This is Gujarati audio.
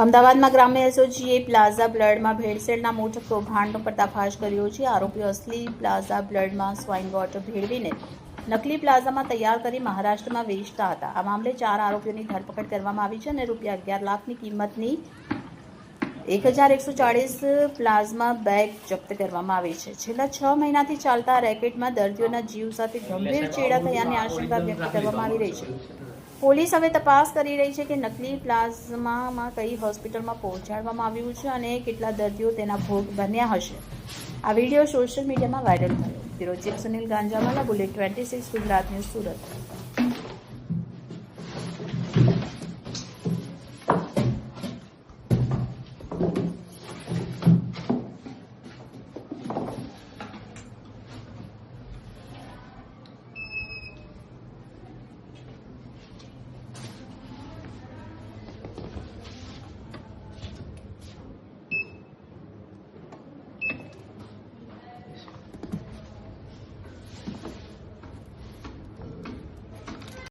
અમદાવાદમાં ગ્રામ્ય એસઓજીએ પ્લાઝા બ્લડમાં ભેળસેળના મોટા કૌભાંડનો પર્દાફાશ કર્યો છે. આરોપીઓ અસલી પ્લાઝા બ્લડમાં સ્વાઇન વોટર ભેળવીને નકલી પ્લાઝામાં તૈયાર કરી મહારાષ્ટ્રમાં વેચતા હતા. આ મામલે 4 આરોપીઓની ધરપકડ કરવામાં આવી છે અને ₹11 લાખની કિંમતની 1140 પ્લાઝમા બેગ જપ્ત કરવામાં આવી છે. છેલ્લા 6 મહિનાથી ચાલતા રેકેટમાં દર્દીઓના જીવ સાથે ગંભીર ચેડા થયાની આશંકા વ્યક્ત કરવામાં આવી રહી છે. પોલીસ હવે તપાસ કરી રહી છે કે નકલી પ્લાઝમામાં કઈ હોસ્પિટલમાં પહોંચાડવામાં આવ્યું છે અને કેટલા દર્દીઓ તેના ભોગ બન્યા હશે. આ વિડીયો સોશિયલ મીડિયામાં વાયરલ થયો. Bureau chief Sunil Ganjawala, bullet 26 Gujarat news, Surat.